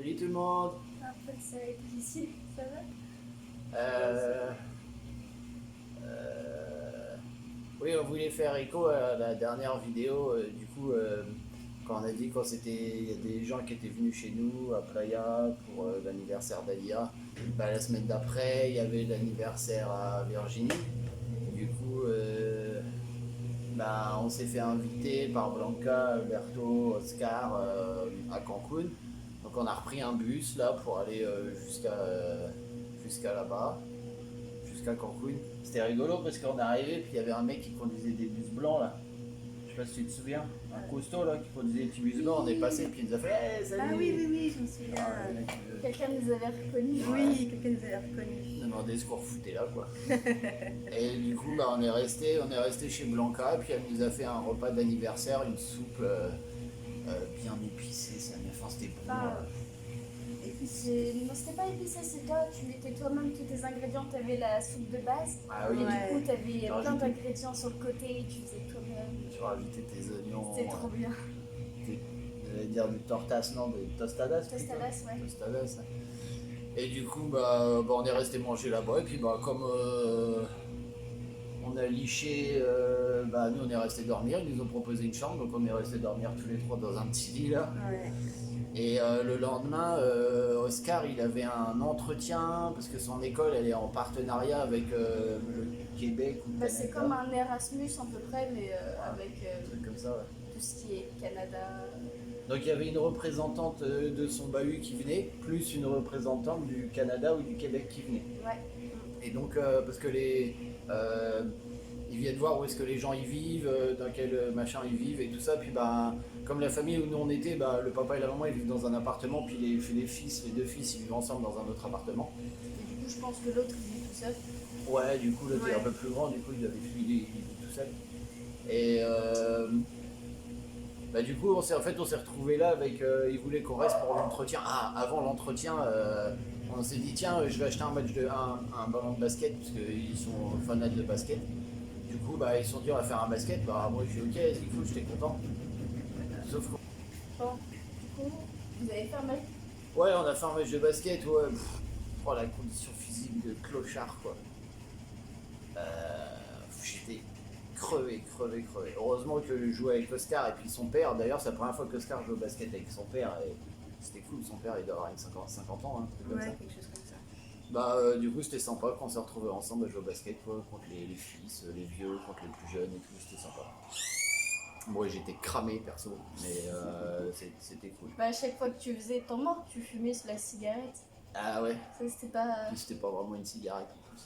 Salut tout le monde. Après, ça va être difficile, ça va? Euh, euh, oui, on voulait faire écho à la dernière vidéo. Quand on a dit il y a des gens qui étaient venus chez nous à Playa pour l'anniversaire d'Alia. Bah, la semaine d'après, il y avait l'anniversaire à Virginie. Du coup, bah, on s'est fait inviter par Blanca, Alberto, Oscar à Cancun. Donc on a repris un bus là pour aller jusqu'à là-bas, jusqu'à Cancun. C'était rigolo parce qu'on est arrivé puis il y avait un mec qui conduisait des bus blancs là. Je sais pas si tu te souviens, un costaud là qui conduisait des petits bus blancs. On est passé puis il nous a fait hey, salut. Ah oui, je me souviens. Ah, le mec, Quelqu'un nous avait reconnus. Ouais. Oui, quelqu'un nous avait reconnus. on a demandé ce qu'on refoutait là quoi. Et du coup bah, on est resté chez Blanca puis elle nous a fait un repas d'anniversaire, une soupe bien épicée, enfin c'était bon. Ah. Et puis non, c'était pas épicé, c'est toi, tu mettais toi-même tous tes ingrédients, tu avais la soupe de base. Ah oui, Et du coup, tu avais Tu plein rajoutes- d'ingrédients sur le côté et tu faisais toi-même. Tu rajoutais tes oignons. C'était trop bien. J'allais dire du tortas, non, des tostadas. plutôt. Tostadas, ouais. Tostadas. Et du coup, on est resté manger là-bas. Et puis, comme on a liché, nous, on est resté dormir. Ils nous ont proposé une chambre. Donc, on est resté dormir tous les trois dans un petit lit là. Ouais. Et le lendemain, Oscar, il avait un entretien parce que son école, elle est en partenariat avec le Québec ou Bah, Canada. c'est comme un Erasmus à peu près, mais avec Un truc comme ça, ouais. tout ce qui est Canada. Donc il y avait une représentante de son bahut qui venait, plus une représentante du Canada ou du Québec qui venait. Ouais. Et donc parce que ils viennent voir où est-ce que les gens y vivent, dans quel machin ils vivent et tout ça. Puis comme la famille où nous on était, le papa et la maman ils vivent dans un appartement, puis les deux fils ils vivent ensemble dans un autre appartement. Et du coup, je pense que l'autre il vit tout seul. Ouais, du coup l'autre est Ouais. un peu plus grand, du coup il vit tout seul. Et du coup, on s'est retrouvés là avec. Ils voulaient qu'on reste pour l'entretien. Ah, avant l'entretien, on s'est dit tiens, je vais acheter un ballon de basket parce qu'ils sont fanats de basket. Du coup, ils se sont dit on va faire un basket. Bah moi je suis ok, c'est cool, j'étais content. Sauf que Bon, du coup, vous avez fait un match. ouais, on a fait un match de basket. Ouais, oh la condition physique de clochard quoi. J'étais crevé. Heureusement que je jouais avec Oscar et puis son père. D'ailleurs, c'est la première fois qu'Oscar joue au basket avec son père. Et c'était cool, son père il doit avoir une 50 ans, hein, comme ça. Quelque chose comme ça. Du coup, c'était sympa quand on s'est retrouvés ensemble à jouer au basket quoi, contre les fils, les vieux, contre les plus jeunes et tout, c'était sympa. Moi j'étais cramé perso, mais c'était cool. Bah, à chaque fois que tu faisais ton mort, tu fumais sur la cigarette. Ah ouais, Ça, c'était pas. puis c'était pas vraiment une cigarette en plus.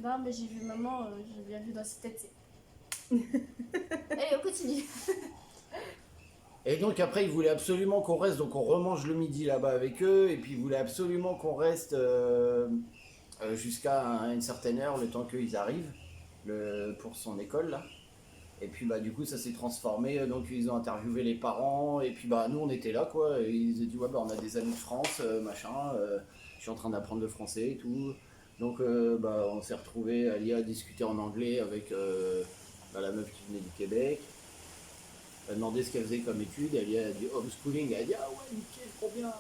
Non, mais j'ai vu maman, j'ai bien vu dans sa tête. Allez, on continue. Et donc après, ils voulaient absolument qu'on reste, donc on remange le midi là-bas avec eux, et puis ils voulaient absolument qu'on reste jusqu'à une certaine heure, le temps qu'ils arrivent pour son école là. Et puis du coup ça s'est transformé, donc ils ont interviewé les parents, et puis nous on était là quoi, et ils ont dit ouais on a des amis de France, je suis en train d'apprendre le français et tout. Donc on s'est retrouvés, Alia a discuté en anglais avec la meuf qui venait du Québec. Elle a demandé ce qu'elle faisait comme étude, elle a dit homeschooling, elle a dit ah ouais nickel, trop bien.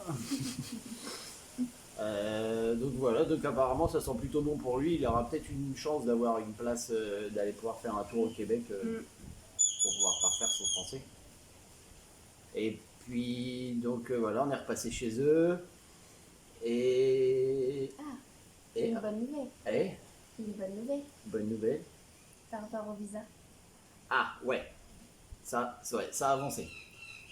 Donc voilà, donc apparemment ça sent plutôt bon pour lui, il aura peut-être une chance d'avoir une place, d'aller pouvoir faire un tour au Québec pour pouvoir parfaire son français. Et puis donc voilà, on est repassé chez eux et... Une bonne nouvelle. Eh, Une bonne nouvelle bonne nouvelle. par rapport au visa. Ah ouais, ça a avancé.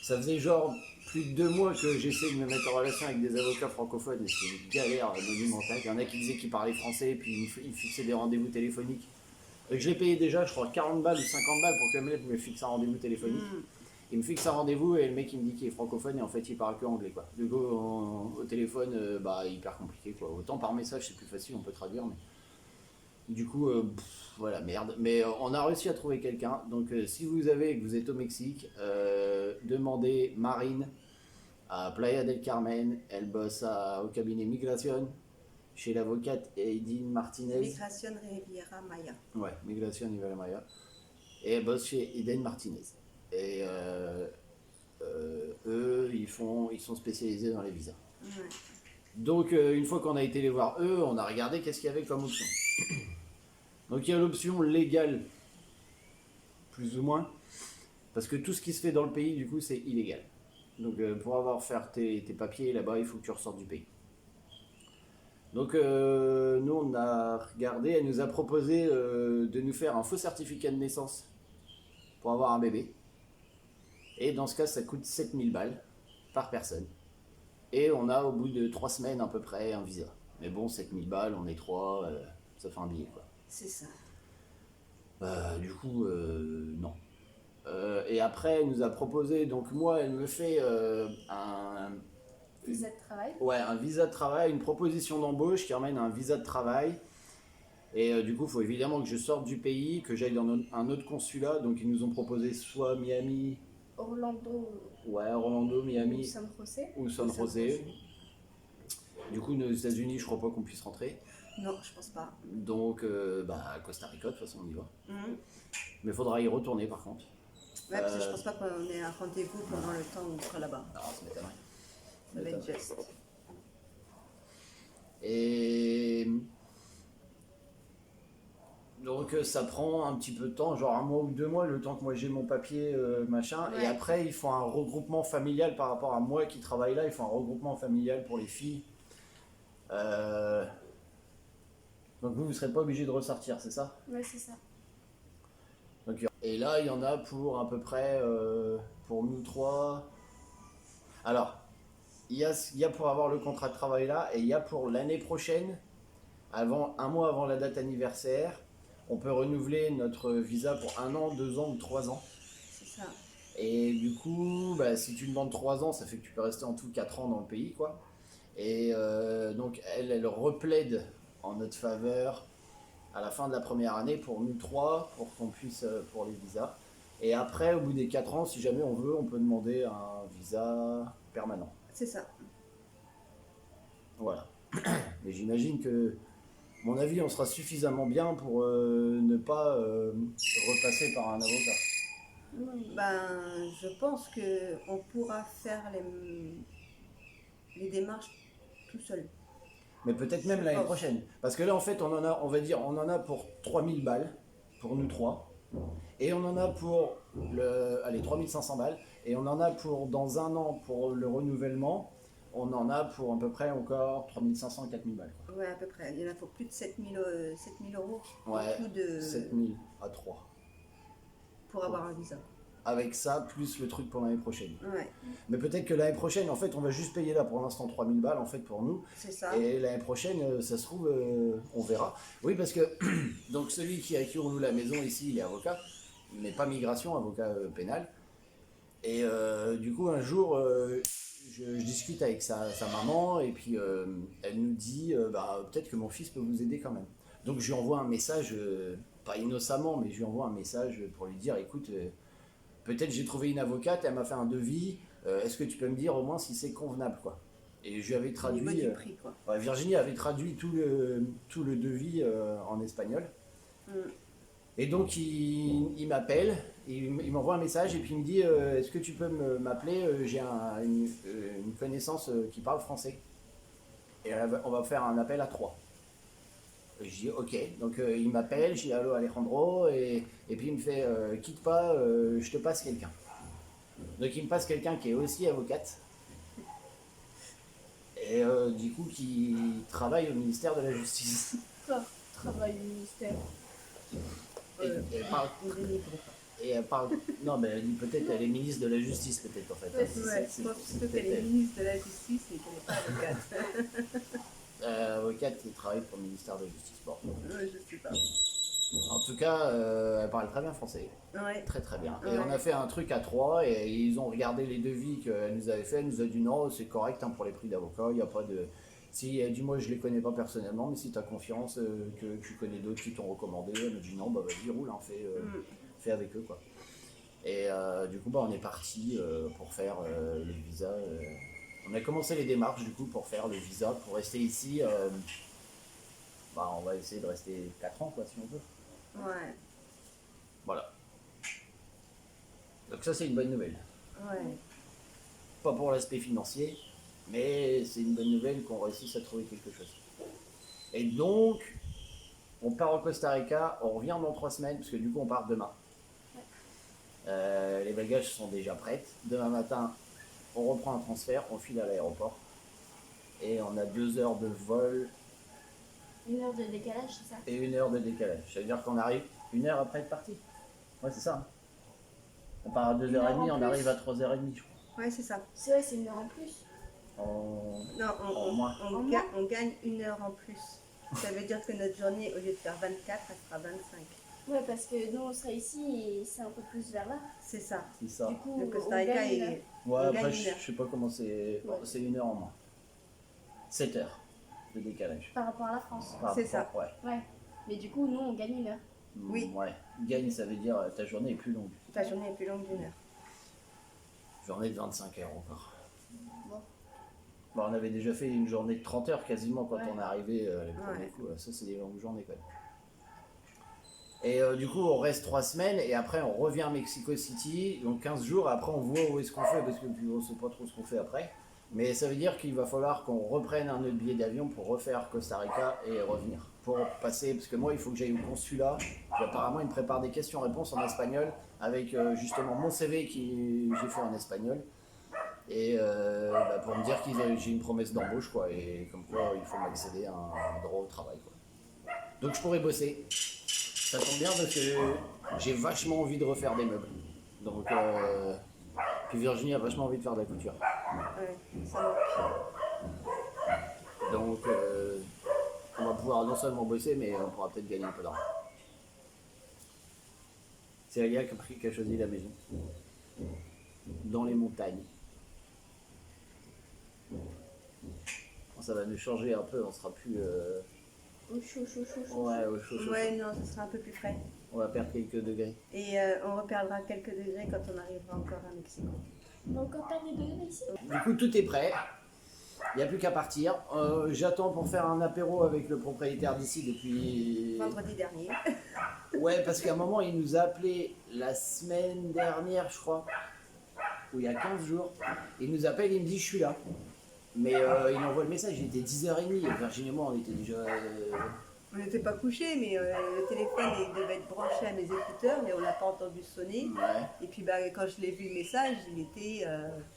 Ça faisait genre plus de 2 mois que j'essaie de me mettre en relation avec des avocats francophones et c'est une galère monumentale. Il y en a qui disaient qu'ils parlaient français et puis ils fixaient des rendez-vous téléphoniques. Et je l'ai payé déjà, je crois 40 balles ou 50 balles pour que le mec me fixe un rendez-vous téléphonique. Il me fixe un rendez-vous et le mec il me dit qu'il est francophone et en fait il parle que anglais quoi. Du coup au téléphone hyper compliqué quoi. Autant par message c'est plus facile, on peut traduire mais... Du coup, voilà, merde. Mais on a réussi à trouver quelqu'un. Donc, si vous êtes au Mexique, demandez Marine à Playa del Carmen. Elle bosse au cabinet Migration chez l'avocate Aidine Martinez. Migration Riviera Maya. Ouais, Migration Riviera Maya. Et elle bosse chez Aidine Martinez. Et eux, ils sont spécialisés dans les visas. Ouais. Donc une fois qu'on a été les voir eux, on a regardé qu'est-ce qu'il y avait comme option. Donc il y a l'option légale, plus ou moins, parce que tout ce qui se fait dans le pays, du coup, c'est illégal. Donc pour avoir faire tes papiers là-bas, il faut que tu ressortes du pays. Donc nous, on a regardé, elle nous a proposé de nous faire un faux certificat de naissance pour avoir un bébé. Et dans ce cas, ça coûte 7000 balles par personne. Et on a au bout de 3 semaines à peu près un visa. Mais bon, 7000 balles, on est 3, ça fait un billet quoi. C'est ça. Du coup, non. Et après, elle nous a proposé, donc moi, elle me fait Visa de travail. un visa de travail, une proposition d'embauche qui emmène à un visa de travail. Et du coup, il faut évidemment que je sorte du pays, que j'aille dans un autre consulat. Donc, ils nous ont proposé soit Miami, Orlando Orlando, ou Miami San José. ou San José. Du coup, aux États-Unis, je crois pas qu'on puisse rentrer. Non, je pense pas. Donc, Costa Rica, de toute façon, on y va. Mhm. Mais il faudra y retourner par contre. Ouais, parce que je pense pas qu'on ait un rendez-vous pendant le temps où on sera là-bas. Non, ça m'étonnerait. Ça va être juste. Et donc ça prend un petit peu de temps, genre 1 mois ou 2 mois, le temps que moi j'ai mon papier, machin. Ouais. Et après, ils font un regroupement familial par rapport à moi qui travaille là. Ils font un regroupement familial pour les filles. Donc vous ne serez pas obligé de ressortir, c'est ça? Ouais, c'est ça. Donc, et là, il y en a pour à peu près, pour nous 3. Alors, il y a pour avoir le contrat de travail là, et il y a pour l'année prochaine, 1 mois avant la date anniversaire, on peut renouveler notre visa pour 1 an, 2 ans ou 3 ans. C'est ça. Et du coup, si tu demandes 3 ans, ça fait que tu peux rester en tout 4 ans dans le pays, quoi. Et donc, elle replaide en notre faveur à la fin de la première année pour nous 3, pour qu'on puisse, pour les visas. Et après, au bout des 4 ans, si jamais on veut, on peut demander un visa permanent. C'est ça. Voilà. Mais j'imagine que, à mon avis, on sera suffisamment bien pour ne pas repasser par un avocat. Ben, je pense que on pourra faire les démarches tout seul. Mais peut-être même Je l'année pense. prochaine. Parce que là, en fait, on en a pour 3000 balles, pour nous 3. Et on en a pour 3500 balles. Et on en a pour, dans 1 an, pour le renouvellement, on en a pour à peu près encore 3500, 4000 balles. Quoi. Ouais, à peu près. Il en faut plus de 7000 euros Ouais, en tout de, 7000 à 3. pour avoir un visa. Avec ça, plus le truc pour l'année prochaine. Ouais, Mais peut-être que l'année prochaine, en fait, on va juste payer là pour l'instant 3000 balles, en fait, pour nous. c'est ça. Et l'année prochaine, ça se trouve, on verra. Oui, parce que donc celui à qui on loue la maison ici, il est avocat, mais pas migration, avocat pénal. Et du coup, un jour, je discute avec sa maman, et puis elle nous dit, peut-être que mon fils peut vous aider quand même. Donc je lui envoie un message, pas innocemment, mais je lui envoie un message pour lui dire, écoute, peut-être j'ai trouvé une avocate, elle m'a fait un devis, est-ce que tu peux me dire au moins si c'est convenable, quoi. Et je lui avais Au traduit. niveau du prix, quoi. Ouais, Virginie avait traduit tout le devis en espagnol. Mm. Et donc il m'appelle, il m'envoie un message et puis il me dit est-ce que tu peux m'appeler, j'ai une connaissance qui parle français. Et on va faire un appel à 3. Et je dis ok, donc il m'appelle, je dis allô Alejandro, et puis il me fait quitte pas, je te passe quelqu'un. Donc il me passe quelqu'un qui est aussi avocate. Et du coup qui travaille au ministère de la Justice. Travail au ministère. Et elle parle. Non, mais elle dit peut-être elle est ministre de la Justice, peut-être en fait. Ouais, Ouais, je pense plutôt qu'elle est ministre de la Justice et qu'elle n'est pas avocate. Avocate qui travaille pour le ministère de la Justice. Bon. Ouais, je sais pas. En tout cas, elle parle très bien français. Ouais. Très très bien. Et Ouais. on a fait un truc à 3 et ils ont regardé les devis qu'elle nous avait fait. Elle nous a dit non, c'est correct hein, pour les prix d'avocat. Il n'y a pas de. Si elle dit moi je les connais pas personnellement, mais si tu as confiance, que tu connais d'autres qui t'ont recommandé, elle me dit non, bah vas-y, roule, hein, fais avec eux quoi. Et du coup, on est parti pour faire le visa. On a commencé les démarches du coup pour faire le visa, pour rester ici. On va essayer de rester 4 ans quoi si on veut. Ouais. Voilà. Donc ça c'est une bonne nouvelle. Ouais. pas pour l'aspect financier, mais c'est une bonne nouvelle qu'on réussisse à trouver quelque chose. Et donc, on part au Costa Rica, on revient dans 3 semaines, parce que du coup on part demain. Les bagages sont déjà prêts. Demain matin, on reprend un transfert, on file à l'aéroport. Et on a 2 heures de vol 1 heure de décalage, c'est ça? et 1 heure de décalage. Ça veut dire qu'on arrive 1 heure après être parti. Ouais, c'est ça. On part à 1 heure en 2h30, on plus. arrive à 3h30, je crois. Ouais, c'est ça. C'est vrai, c'est 1 heure en plus. Non, En moins. on gagne 1 heure en plus. Ça veut dire que notre journée, au lieu de faire 24, elle fera 25. Ouais, parce que nous, on sera ici et c'est un peu plus vers là. C'est ça. C'est ça. Du coup, Le Costa on Rica gagne une est. heure. Ouais, on après, gagne je 1 heure. sais pas comment c'est. Ouais. C'est 1 heure en moins. 7 heures de décalage. Par rapport à la France. Par C'est rapport- Ouais. Ouais. Mais du coup, nous, on gagne 1 heure. Oui. Ouais. Gagne, ça veut dire ta journée est plus longue. Ta journée est plus longue d'1 heure. Journée de 25 heures encore. Bon. Bon, on avait déjà fait une journée de 30 heures quasiment quand Ouais. on est arrivé les premiers Ouais. coups. Ça, c'est des longues journées quand même. Et du coup, on reste 3 semaines et après, on revient à Mexico City. Donc 15 jours. Après, on voit où est-ce qu'on fait parce que puis, on sait pas trop ce qu'on fait après. Mais ça veut dire qu'il va falloir qu'on reprenne un autre billet d'avion pour refaire Costa Rica et revenir. Pour passer, parce que moi, il faut que j'aille au consulat. Puis, apparemment, ils me préparent des questions-réponses en espagnol avec justement mon CV que j'ai fait en espagnol. Et pour me dire que j'ai une promesse d'embauche, quoi. Et comme quoi, il faut m'accéder à un droit au travail, quoi. Donc, je pourrais bosser. Ça tombe bien parce que j'ai vachement envie de refaire des meubles. Donc, puis Virginie a vachement envie de faire de la couture. Ouais, ça manque. Donc, on va pouvoir non seulement bosser, mais on pourra peut-être gagner un peu d'argent. C'est Alia qui a choisi la maison. Dans les montagnes. Bon, ça va nous changer un peu, on sera plus. Au chaud, chaud, chaud, chaud. Ouais, au chaud, chaud, Ouais, non, ça sera un peu plus frais. On va perdre quelques degrés. Et on reperdra quelques degrés quand on arrivera encore à Mexico. On va encore perdre des degrés ici. Du coup, tout est prêt. Il n'y a plus qu'à partir. J'attends pour faire un apéro avec le propriétaire d'ici depuis. Vendredi dernier. Ouais, parce qu'à un moment, il nous a appelé la semaine dernière, je crois, ou il y a 15 jours. Il nous appelle, il me dit je suis là. Mais il envoie le message, il était 10h30. Virginie et moi, on était déjà. On n'était pas couchés, mais le téléphone il devait être branché à mes écouteurs, mais on l'a pas entendu sonner. Ouais, Et puis quand je l'ai vu le message, il était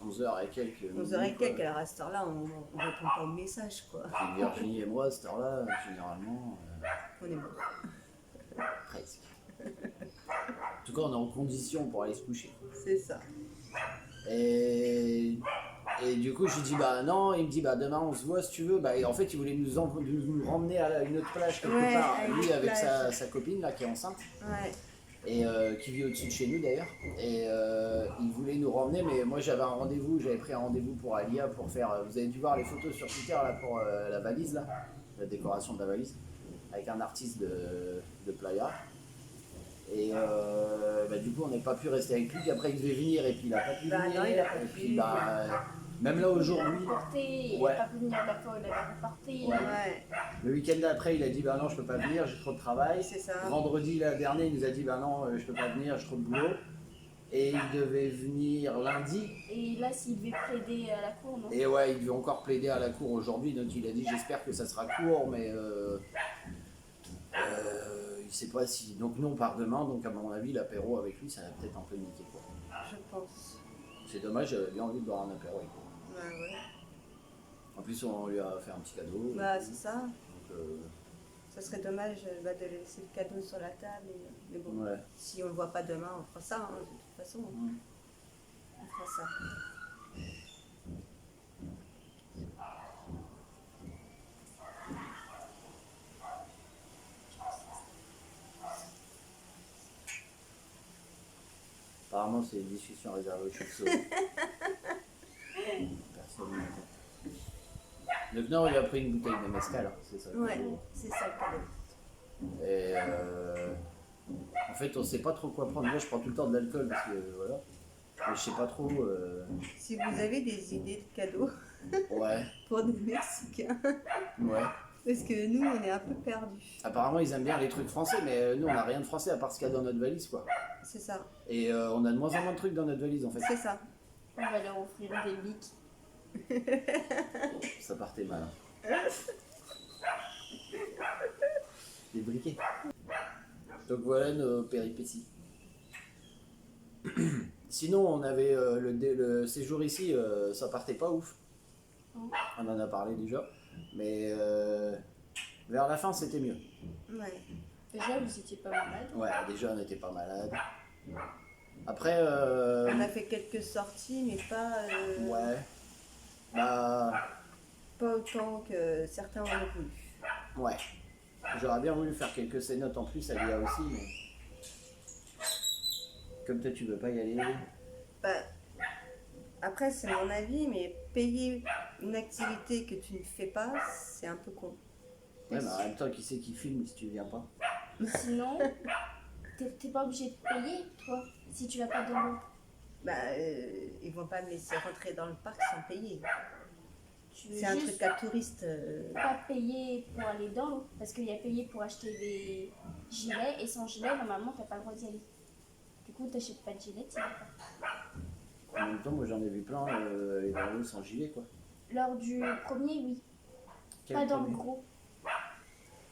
11h et quelques. 11h et quoi. quelques. Alors à cette heure-là, on ne répond pas au message, quoi. Puis Virginie et moi, à cette heure-là, généralement, On est mort. presque. En tout cas, on est en condition pour aller se coucher. C'est ça. Et du coup, je lui dis bah non, il me dit bah demain on se voit si tu veux. Bah, et en fait, il voulait nous ramener à une autre plage quelque Ouais, part, à une lui autre avec plage. sa copine là qui est enceinte Ouais. et qui vit au-dessus de chez nous d'ailleurs. Et il voulait nous ramener, mais moi j'avais pris un rendez-vous pour Alia pour faire. Vous avez dû voir les photos sur Twitter là pour la valise là, la décoration de la valise, avec un artiste de Playa. Et du coup, on n'a pas pu rester avec lui. Puis après, il devait venir et puis il n'a pas pu Bah venir. non, il a pas et pu. puis même là aujourd'hui, Porté, il Ouais. n'a pas pu venir la fois où il avait reporté. Ouais. Ouais, le week-end d'après, il a dit bah non, je peux pas venir, j'ai trop de travail. c'est ça. Vendredi là, dernier, il nous a dit bah non, je peux pas venir, j'ai trop de boulot. Et il devait venir lundi. Et là, s'il devait plaider à la cour, non? Et ouais, il devait encore plaider à la cour aujourd'hui. Donc il a dit j'espère que ça sera court, mais il sait pas si. Donc nous on part demain, donc à mon avis l'apéro avec lui ça va peut-être un peu niquer quoi. Je pense. C'est dommage, j'avais bien envie de boire un apéro avec lui. Ouais. En plus on lui a fait un petit cadeau. Bah, c'est ça. Donc, Ça serait dommage de laisser le cadeau sur la table. Mais bon, ouais. si on le voit pas demain, on fera ça, hein, de toute façon. Ouais. On fera ça. Apparemment c'est une discussion réservée au chou Personne ne m'entend. Donc non, il a pris une bouteille de mescal, hein, c'est ça. Ouais, c'est ça le cadeau. Et en fait, on sait pas trop quoi prendre. Moi, je prends tout le temps de l'alcool parce que voilà. Mais je sais pas trop. Si vous avez des idées de cadeaux Ouais, pour des Mexicains, ouais. parce que nous, on est un peu perdus. Apparemment, ils aiment bien les trucs français, mais nous, on a rien de français à part ce qu'il y a dans notre valise, quoi. C'est ça, Et on a de moins en moins de trucs dans notre valise, en fait. c'est ça. On va leur offrir des bics. Ça partait mal. Hein. Des briquets. Donc voilà nos péripéties. Sinon, on avait le séjour ici, ça partait pas ouf. On en a parlé déjà. Mais vers la fin, c'était mieux. Ouais. Déjà, vous étiez pas malade. Ouais, déjà, on n'était pas malade. Après, On a fait quelques sorties, mais pas, ouais. Bah, pas autant que certains auraient voulu. ouais. J'aurais bien voulu faire quelques cénotes en plus à l'IA aussi, mais. Comme toi, tu veux pas y aller. Bah, après, c'est mon avis, mais payer une activité que tu ne fais pas, c'est un peu con. Ouais, mais en même temps, qui c'est qui filme si tu viens pas? Sinon, t'es pas obligé de payer, toi, si tu vas pas dans l'eau. Bah, ils vont pas me laisser rentrer dans le parc sans payer. Tu veux C'est un juste truc à touriste. pas payer pour aller dans l'eau. Parce qu'il y a payé pour acheter des gilets, et sans gilet, normalement, t'as pas le droit d'y aller. Du coup, t'achètes pas de gilet, t'y vas pas. En même temps, moi j'en ai vu plein aller dans l'eau sans gilet quoi. Lors du premier, oui. Quel Pas dans le premier? gros.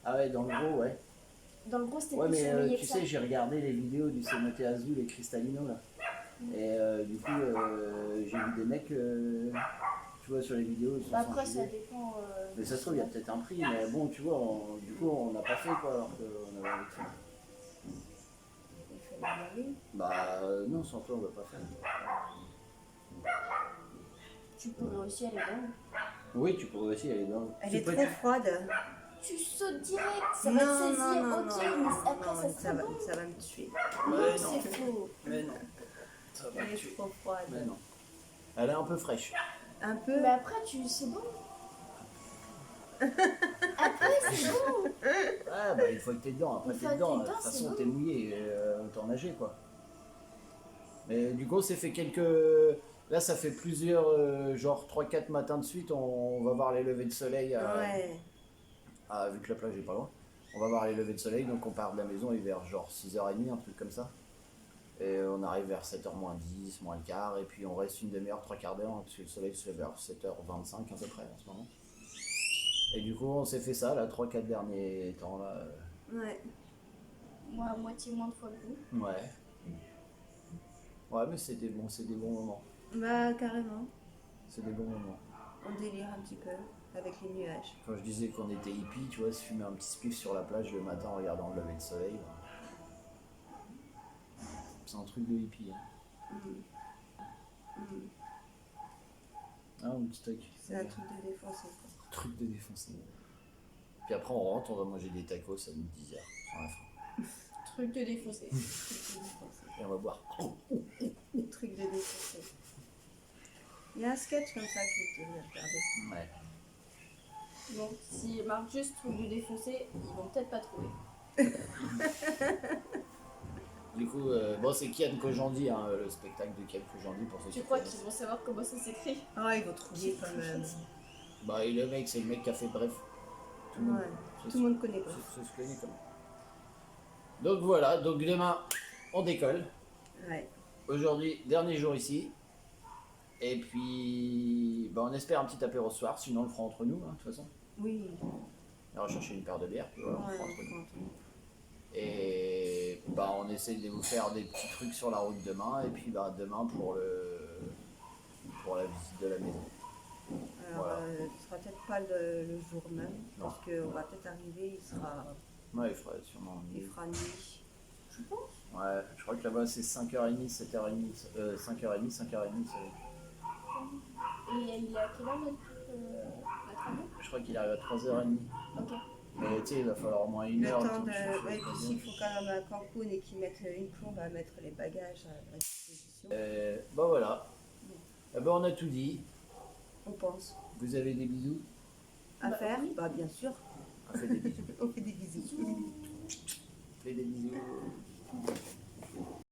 Ah ouais, dans le gros, ouais. Dans le gros, c'était Ouais, plus mais surveillé tu que ça. sais, j'ai regardé les vidéos du Cenote Azul et Cristalino là. Et du coup, j'ai vu des mecs, tu vois, sur les vidéos, ils sont Bah, sans après, ça gilet. dépend. Mais ça se trouve, il y a peut-être un prix, mais bon, tu vois, du coup, on n'a pas fait quoi, alors qu'on avait envie de faire. Il fallait y aller. Bah non, sans toi, on va pas faire. Tu pourrais aussi aller dans l'eau. Oui, tu pourrais aussi aller dans l'eau. Elle Tu est peux- trop froide. Tu sautes direct, ça va te saisir, ok, mais après, ça ça sera va, bon. ça va me tuer. Non, Ouais, c'est faux. Mais non. Ça va Elle est tuer. trop froide. Mais non. Elle est un peu fraîche. Un peu. Mais après, c'est bon. Après, c'est bon. Ah bah une fois que t'es dedans, après Une t'es fois que dedans, t'es de toute dedans, c'est façon bon. t'es mouillé, autant nager quoi. Mais du coup c'est fait quelques... Là ça fait plusieurs, genre 3-4 matins de suite, on va voir les levées de soleil Ouais. vu que la plage est pas loin. On va voir les levées de soleil, donc on part de la maison et vers genre 6h30, un truc comme ça. Et on arrive vers 7h moins 10, moins le quart, et puis on reste une demi-heure, 3/4 d'heure, hein, parce que le soleil se lève vers 7h25 à peu près en ce moment. Et du coup on s'est fait ça là, 3-4 derniers temps là. Ouais. Moi, à moitié moins de fois que vous. Ouais. Ouais, mais c'est des bons moments. Bah, carrément. C'est des bons moments. On délire un petit peu avec les nuages. Quand je disais qu'on était hippie, tu vois, se fumer un petit spliff sur la plage le matin en regardant le lever de soleil. C'est un truc de hippie. Hein. Ah, mon petit truc. C'est un truc de défoncé. Truc de défoncé. Puis après, on rentre, on va manger des tacos à 10h sur la fin. Truc de défaussé. Et on va boire. Truc de défoncé. Il y a un sketch comme ça que je devais regarder. Ouais. Donc, s'ils marquent juste truc de défoncé, ils vont peut-être pas trouver. Du coup, bon, c'est Kian Kojandi, hein, le spectacle de Kian Kojandi pour ceux qui Tu crois connaissent. qu'ils vont savoir comment ça s'écrit? Ah, ils vont trouver quand même. Bah, et le mec, c'est le mec qui a fait Bref. Tout le monde, Ouais. Tout le monde connaît pas. ça se connaît comme. Donc voilà, donc demain, on décolle. Ouais. Aujourd'hui, dernier jour ici. Et puis, bah, on espère un petit apéro ce soir, sinon on le fera entre nous, hein, de toute façon. Oui. On va chercher une paire de bières, puis voilà, on le Ouais, fera entre nous. entre nous. Et bah, on essaye de vous faire des petits trucs sur la route demain, et puis bah, demain pour la visite de la maison. Alors, Voilà. ce sera peut-être pas le jour même, Non. parce qu'on va peut-être arriver, Ouais, il fera sûrement il nuit. fera nuit. Je pense. Ouais, je crois que là-bas c'est 5h30, 7h30, 5h30, 5h30. Et il est à quelle heure notre ami? Je crois qu'il arrive à 3h30. Ok. Mais tu sais, il va falloir au moins une Le heure. temps tout de. suite, Ouais, puis s'il faut quand même à Cancun et qu'ils mettent une plombe à mettre les bagages à disposition, Bah voilà. Eh ben, on a tout dit. on pense. Vous avez des bisous? À Bah, faire oui. Bah, bien sûr. On fait des bisous. On fait des bisous. On fait des bisous.